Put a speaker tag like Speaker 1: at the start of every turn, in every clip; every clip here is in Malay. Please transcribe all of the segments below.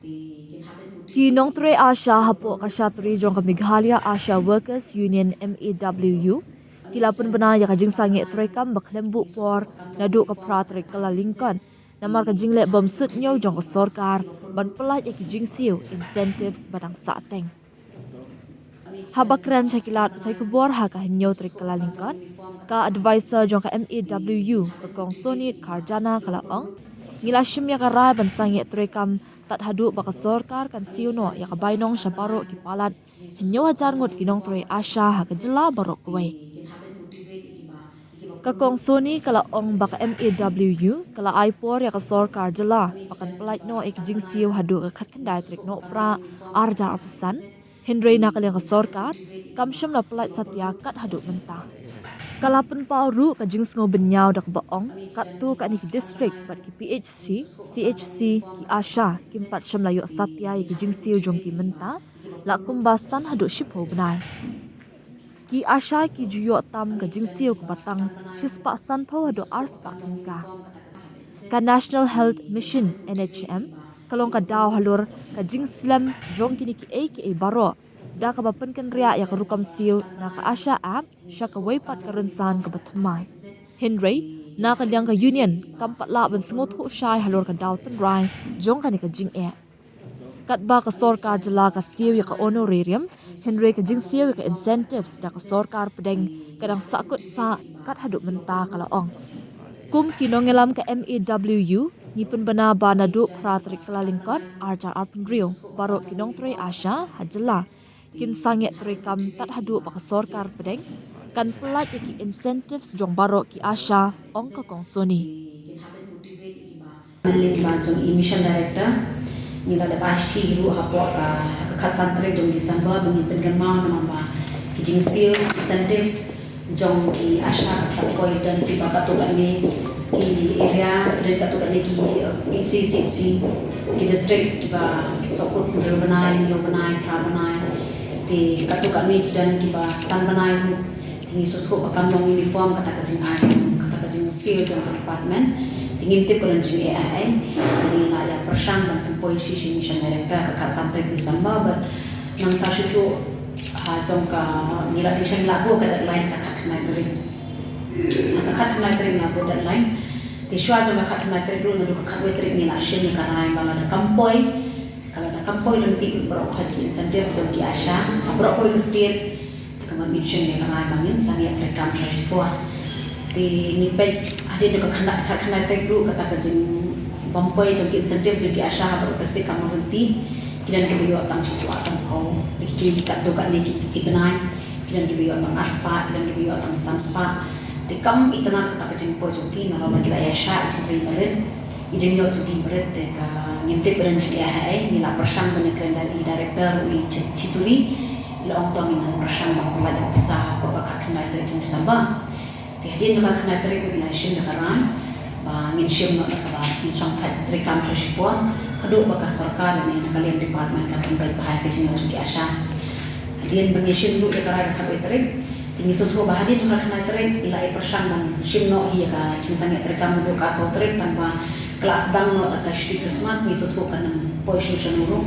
Speaker 1: Kinong tre Asha hapo kashatri jong ka Meghalaya Asha Workers Union MEWU kilapun bena ya kajing sangi trekam baklembu por nadu ka pratrik kala Lincoln namar kajing le bom sut nyaw jong ka sorkar ban pelaj ya kajing siu incentives badang sateng habakran syakilat utai kubor ha ka nyaw trik kala Lincoln ka advisor jong ka MEWU ka kong Sony Karjana kala ong ngilashim ya ka rai ban sangi trekam tat hadu baka sorkar kan siuno ya kabainong syaparo kipalat hinyo hajar ngut kinong troy Asha ha kajela barok kuwe kakong Sony kala ong baka MEWU kala aipor ya ka sorkar jela pakan pelait no ikjing siu hadu ka khat kendai trik no pra arjar pesan hindrei nakal yang ka sorkar kamsyam la pelait satya kat hadu mentah kalapan pauru ka jing sngo benyau dak baong kat tu ka ni district bat ki PHC CHC ki Asha kimpat syamlayo satya ki jing siu jong ki menta la kumbasan hadu shipo benai ki Asha ki juyo tam ka jing siu ka batang shispa san tho hadu arspa ka National Health Mission NHM kalong ka daw halur ka jing slam jong kini ki AKA baro da ka bapen kan ria ya karukam siu na ka Asha app sya ka waypat ka rensan ka bathamai Henry na ka liang ka union kampat la ban sngot hu shai halor ka daw tan rai jong ka ni ka jing e kat ba ka sorkar jala ka siu ya ka honorarium Henry ka jing siu ya ka incentives da ka sorkar pedeng kadang sakut sa kat haduk menta kala ong kum kinongelam ka MEWU ni pun bana ba na du pratrik kala Lincoln arjar arpun rio baro kinong tre Asha hajala kin sanget rekam tat hadu baka sorkar pedeng kan pelat ki incentives jong baro ki Asha ong ka kong Sony
Speaker 2: Manling jong emission director nila da pasti hiru hapo ka khasan tre jong December bangin pengamau nama ba ki jing siu incentives jong ki Asha ka koi dan ki baka to ni ki area kren ka to ni ki PCCC ki district ki ba sokut mudur banai yo banai pra banai di katukan ni dan kiba san banai mu tingi sotho akam long uniform kata kajing seal jong department tingi tip kolan jing AI tingi la ya persang dan pempoi si mission director ka santai December but nang ta susu ha jong ka nila mission lago ka deadline ka khat nai teri ka khat nai teri lago deadline ti shwa jong ka khat nai teri dulu ndu ka khat wei teri ni la shin ni ka rai bala da kampoi kalau nak kampoi nanti berok hati insentif so ki Asha berok koi ke state kaman mission ni kanai bangin sangi rekam syashipua ti nipet ade de ka khana tek du kata ka jing bampoi jo ki insentif so ki Asha berok ke state kaman nanti kidan ke biyo tang si swasan ho ki kat do ka ni ki benai kidan ke biyo tang aspa kidan ke biyo tang sanspa ti kam itana kata ka jing po jo ki na la ki Asha ti balen ijing yo tu ki beret te ka ngimte beranji ya hai ni la persang bene krendan i director ui chituri la ong tong in persang ba pala da pisa ba ka khnai tre kin samba te hadi jo ka khnai tre ko na shin da karan ba ngin shim no ka ba ni chong thai tre kam cho shipon hadu ba ka sarkar ni na kalian department ka kan bai bahai ka jing yo ki Asha hadi bangin shim du ka ra ka bai tre tingi sotho ba hadi jo ka khnai tre ila i persang ban shim no hi ka ching sang tre kam du ka ko tre tan ba kelas dang no ka shti Christmas ni sotho kan poisho shanuru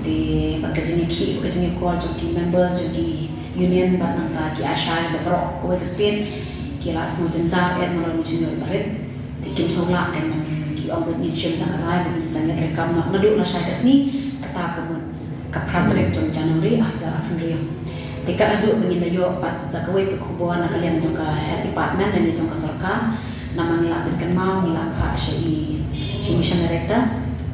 Speaker 2: de bagajini ki bagajini call jo ki members jo ki union ba nang ta ki Asha ba pro ko ke state ki las no janjar et mo ni chinyo baret de kim sola kan ki om ni chin da rai ba ni sang rekam na nadu na sha kasni kata ka mon ka pratre jon January ajar April de ka adu bangin da yo pat da ka wei ko bo na kalian jo ka department dan ni jo ka sarkar nama nila binkan mau nila pa siya si mission director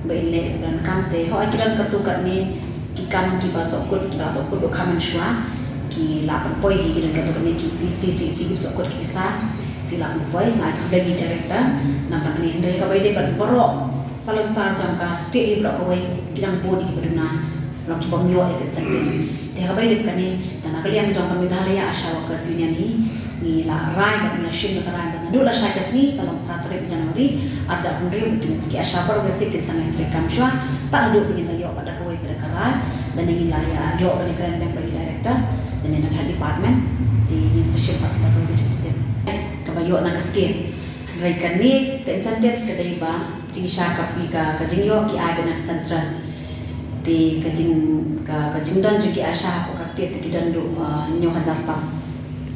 Speaker 2: ba ile dan kamte ho akiran katukat ni kikam kibasokut do kamen shwa ki la poi hi kiran katukat ni ki PCCC kibasokut ki bisa ti la poi ngai lagi director nam tak ni ndai ka bai de ban boro salang sar jam ka state ibra ko wai kirang bodi ki baduna lo ki bom yo ek incentives te ka bai de kan ni dan akalian jong ka Meghalaya Asha Workers Union ni la rai ba na shim ka rai ba na dula sha kasni kalau pratrik January aja April bikin ki Asha par westi kin sang rekam shwa ta adu bikin yo pada ko pada karai dan ni la ya yo ni grand bank bagi director dan ni nak department di session pat sta ko ke ka ba yo na ka state rai kan ni incentives ka dai ba jing sha ka pi ka jing yo ki ai ba na central Ti kajing dan juga asha ko ka state ti dan do nyo hajar tam.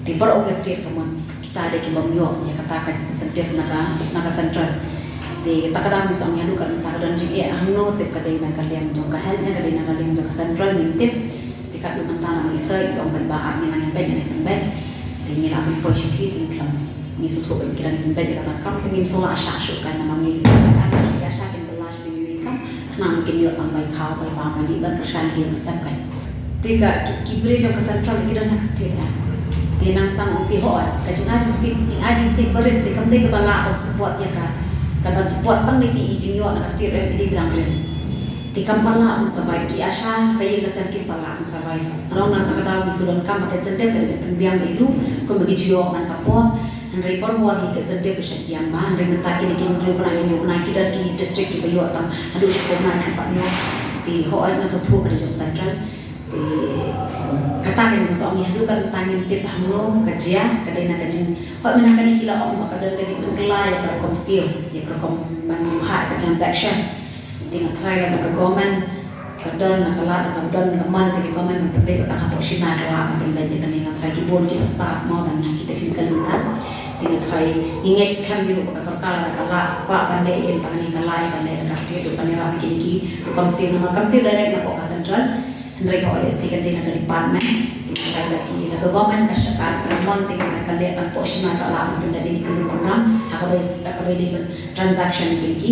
Speaker 2: Ti bar oke state kaman kita ada ki bamyo ya kata ka sentif naga central. Ti takadam isang yadu kan takadam jige angno tip kadai na kaliang jong ka health na kadai na kaliang jong ka central ngintip ti ka du mantana ma isa i ong ba ni nang ped ni tambet ti ni la mi positive ti tlam ni su thok ki ni ped ka ta kam ti ni so asha shu ka na ma mi ada ki asha ken belash ni kam na mi ken yo tambay khao bai ba ma di ban tershan ki kesam kan ti ka kibre jong ka central ki dan ka state na ti nang tang pi hoat ka jing mesti berit ti kam de ka bala on support ya ka ban support tang ni ti jing yo na state re di bilang ren ti kam pala on survive ki asha bai ka sem ki pala on survive rong na ka daw ni sulon kam ka sente ka de biang bai lu ko bagi jio man ka po han re por mo hi ka sente ka shat yang ba han re menta ki ni kin re bana ni yo bana ki dan ki district ki bai yo tang hadu ko na ki pa yo ti ho ai na so thu ka jong central ti kata ke mo so ni hadu kan tangim tip hamlo ka jia ka dai na ka jin ho mena ka ni kila om ka dan ka di kelai ka kom sil ya ka kom ban ha ka transaction tinggal try na ka goman kadal na kala ka dan ka man ti goman ng pabay ko tang hapo sina ka la ang timbay ka ni try ki bon ki start mo dan na kita technical lutan tinggal try ingex kam biru ka sarkala na kala pa bande yen tang ni kala ka ne ka state pa ni ra ki kom sil na kam sil direct na ko ka central Hendra ko oleh secondary na department kita lagi na government ka syakar ka mon tinggal na kala ang po sina ka la ang tinda ni program hakabay di transaction ki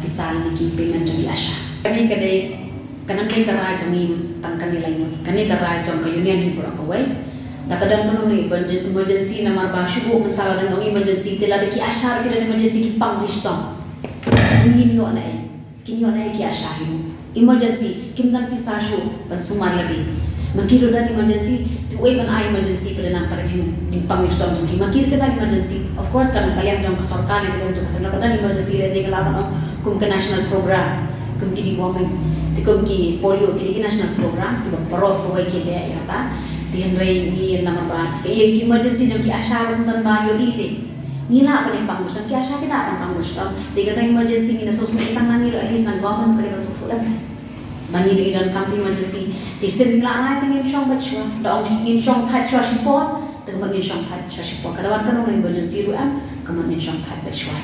Speaker 2: pisal ni ki payment di asha kani kadai kanan kay karay jamin tang kanilay nun kani karay jam ka union hibur ako way nakadang kuno ni emergency na marba shubo mentala ng emergency tila ki asha ki emergency ki pangishtom hindi niyo na kinyo na ki asha hin emergency kimdan pisasho ban sumar lagi makiro dan emergency tu way ban emergency pada nang taka jing pangishtom jing makir ka emergency of course kan kalian jong ka sarkar ni jong ka sana dan emergency rezi kalaban kum ka national program kum ki di women ti kum ki polio ki national program ti parot ko way ki le ya ta ti henry ni nama ba ki emergency jong ki asha tan ba yo ite nila pa din pangustan ki asha kita pang pangustan di kata emergency ni na so sa itang naniro at least nang government kali masuk pulang bani di dan kam emergency ti sin la na tingin syong batchwa daong ngin syong that sywa sipot teng ngin syong that sywa sipot kadawan kan emergency ruam kaman ngin syong that batchwa